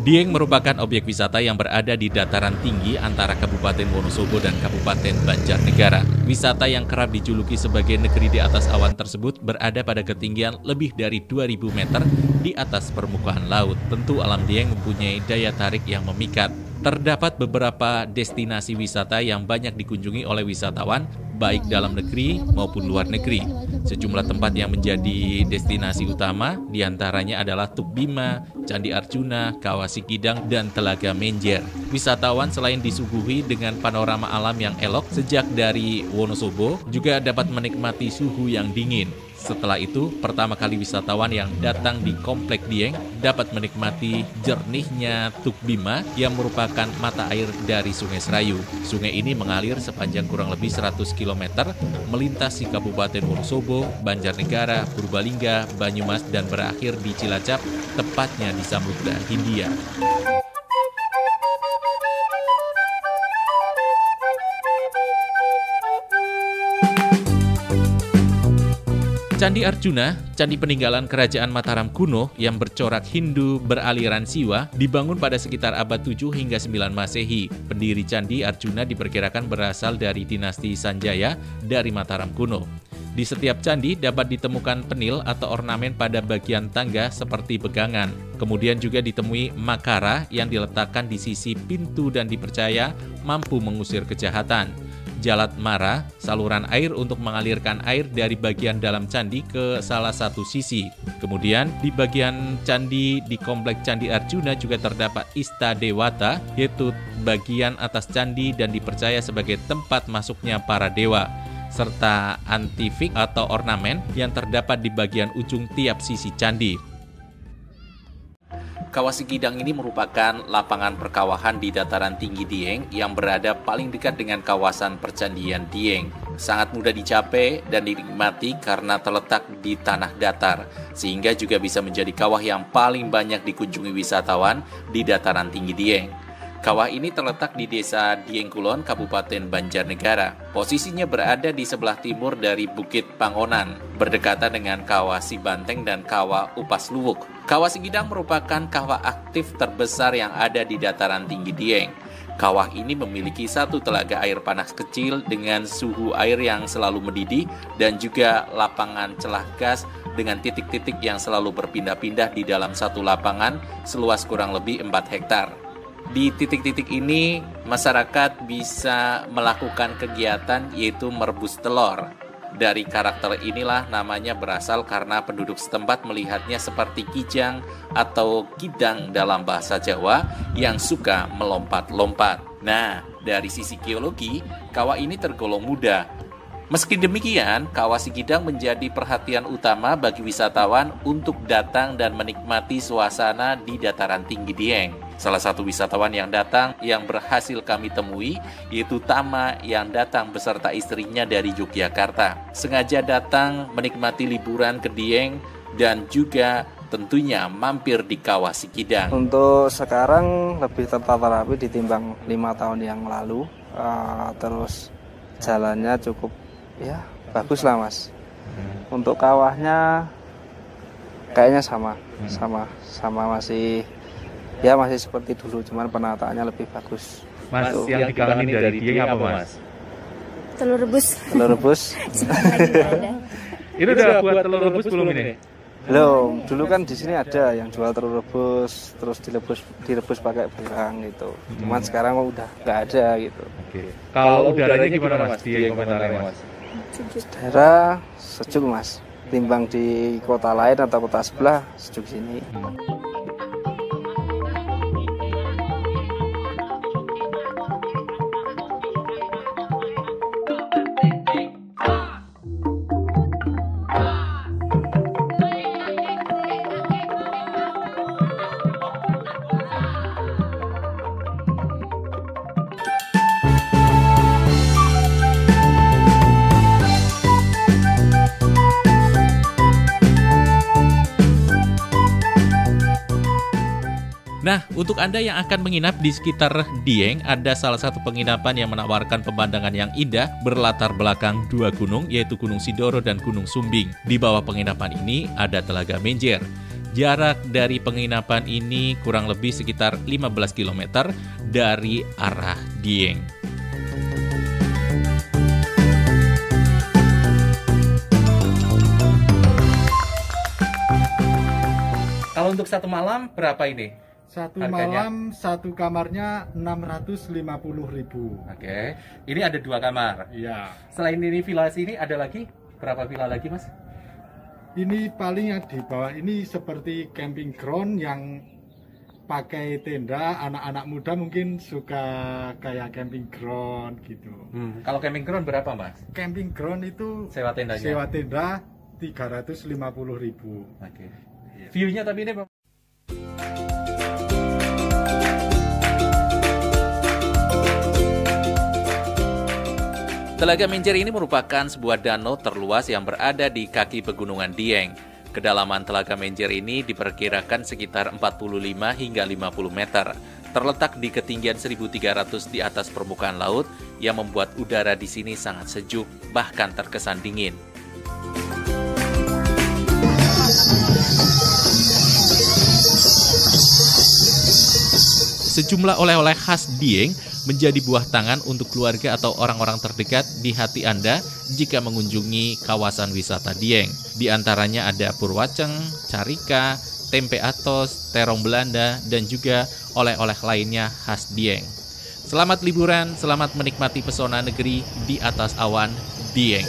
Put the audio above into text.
Dieng merupakan objek wisata yang berada di dataran tinggi antara Kabupaten Wonosobo dan Kabupaten Banjarnegara. Wisata yang kerap dijuluki sebagai negeri di atas awan tersebut berada pada ketinggian lebih dari 2.000 meter di atas permukaan laut. Tentu alam Dieng mempunyai daya tarik yang memikat. Terdapat beberapa destinasi wisata yang banyak dikunjungi oleh wisatawan, baik dalam negeri maupun luar negeri. Sejumlah tempat yang menjadi destinasi utama diantaranya adalah Tuk Bima, Candi Arjuna, Kawah Sikidang, dan Telaga Menjer. Wisatawan selain disuguhi dengan panorama alam yang elok sejak dari Wonosobo, juga dapat menikmati suhu yang dingin. Setelah itu, pertama kali wisatawan yang datang di Komplek Dieng dapat menikmati jernihnya Tuk Bima yang merupakan mata air dari Sungai Serayu. Sungai ini mengalir sepanjang kurang lebih 100 km, melintasi Kabupaten Wonosobo, Banjarnegara, Purbalingga, Banyumas, dan berakhir di Cilacap, tepatnya di Samudra Hindia. Candi Arjuna, candi peninggalan kerajaan Mataram kuno yang bercorak Hindu beraliran Siwa, dibangun pada sekitar abad 7 hingga 9 Masehi. Pendiri Candi Arjuna diperkirakan berasal dari dinasti Sanjaya dari Mataram kuno. Di setiap candi dapat ditemukan penil atau ornamen pada bagian tangga seperti pegangan. Kemudian juga ditemui makara yang diletakkan di sisi pintu dan dipercaya mampu mengusir kejahatan. Jalat Mara, saluran air untuk mengalirkan air dari bagian dalam candi ke salah satu sisi. Kemudian di bagian candi di Komplek Candi Arjuna juga terdapat Ista Dewata, yaitu bagian atas candi dan dipercaya sebagai tempat masuknya para dewa, serta antifik atau ornamen yang terdapat di bagian ujung tiap sisi candi. Kawah Sikidang ini merupakan lapangan perkawahan di dataran tinggi Dieng yang berada paling dekat dengan kawasan percandian Dieng. Sangat mudah dicapai dan dinikmati karena terletak di tanah datar, sehingga juga bisa menjadi kawah yang paling banyak dikunjungi wisatawan di dataran tinggi Dieng. Kawah ini terletak di Desa Dieng Kulon, Kabupaten Banjarnegara. Posisinya berada di sebelah timur dari Bukit Pangonan, berdekatan dengan Kawah Sibanteng dan Kawah Upas Luwuk. Kawah Sikidang merupakan kawah aktif terbesar yang ada di dataran tinggi Dieng. Kawah ini memiliki satu telaga air panas kecil dengan suhu air yang selalu mendidih dan juga lapangan celah gas dengan titik-titik yang selalu berpindah-pindah di dalam satu lapangan seluas kurang lebih 4 hektar. Di titik-titik ini, masyarakat bisa melakukan kegiatan yaitu merebus telur. Dari karakter inilah namanya berasal karena penduduk setempat melihatnya seperti kijang atau kidang dalam bahasa Jawa yang suka melompat-lompat. Nah, dari sisi geologi, kawah ini tergolong muda. Meski demikian, Kawah Sikidang menjadi perhatian utama bagi wisatawan untuk datang dan menikmati suasana di dataran tinggi Dieng. Salah satu wisatawan yang datang yang berhasil kami temui yaitu Tama yang datang beserta istrinya dari Yogyakarta. Sengaja datang menikmati liburan ke Dieng dan juga tentunya mampir di Kawah Sikidang. Untuk sekarang lebih tertata rapi ditimbang 5 tahun yang lalu. Terus jalannya cukup ya bagus lah mas. Untuk kawahnya kayaknya sama masih seperti dulu, cuman penataannya lebih bagus. Mas, yang dikangenin dari Dieng apa mas? Telur rebus. Ini udah buat telur rebus belum ini? Belum, dulu kan di sini ada yang jual telur rebus, terus direbus pakai berang gitu. Cuman sekarang udah nggak ada gitu. Oke. Kalau udaranya gimana mas? Dieng komentarnya mas? Udara sejuk mas, timbang di kota lain atau kota sebelah sejuk sini. Nah, untuk Anda yang akan menginap di sekitar Dieng, ada salah satu penginapan yang menawarkan pemandangan yang indah berlatar belakang 2 gunung, yaitu Gunung Sindoro dan Gunung Sumbing. Di bawah penginapan ini ada Telaga Menjer. Jarak dari penginapan ini kurang lebih sekitar 15 km dari arah Dieng. Kalau untuk satu malam berapa ini? Satu harganya? malam satu kamarnya 650.000. Oke, ini ada 2 kamar. Iya. Selain ini villa sini ada lagi? Berapa villa lagi, Mas? Ini paling yang di bawah ini seperti camping ground yang pakai tenda. Anak-anak muda mungkin suka kayak camping ground gitu. Kalau camping ground berapa, Mas? Camping ground itu Sewa tendanya? sewa tenda 350.000. Oke. View-nya tapi ini Telaga Menjer ini merupakan sebuah danau terluas yang berada di kaki pegunungan Dieng. Kedalaman Telaga Menjer ini diperkirakan sekitar 45 hingga 50 meter. Terletak di ketinggian 1.300 di atas permukaan laut yang membuat udara di sini sangat sejuk, bahkan terkesan dingin. Sejumlah oleh-oleh khas Dieng menjadi buah tangan untuk keluarga atau orang-orang terdekat di hati Anda jika mengunjungi kawasan wisata Dieng. Di antaranya ada purwaceng, carika, tempe atos, terong Belanda, dan juga oleh-oleh lainnya khas Dieng. Selamat liburan, selamat menikmati pesona negeri di atas awan Dieng.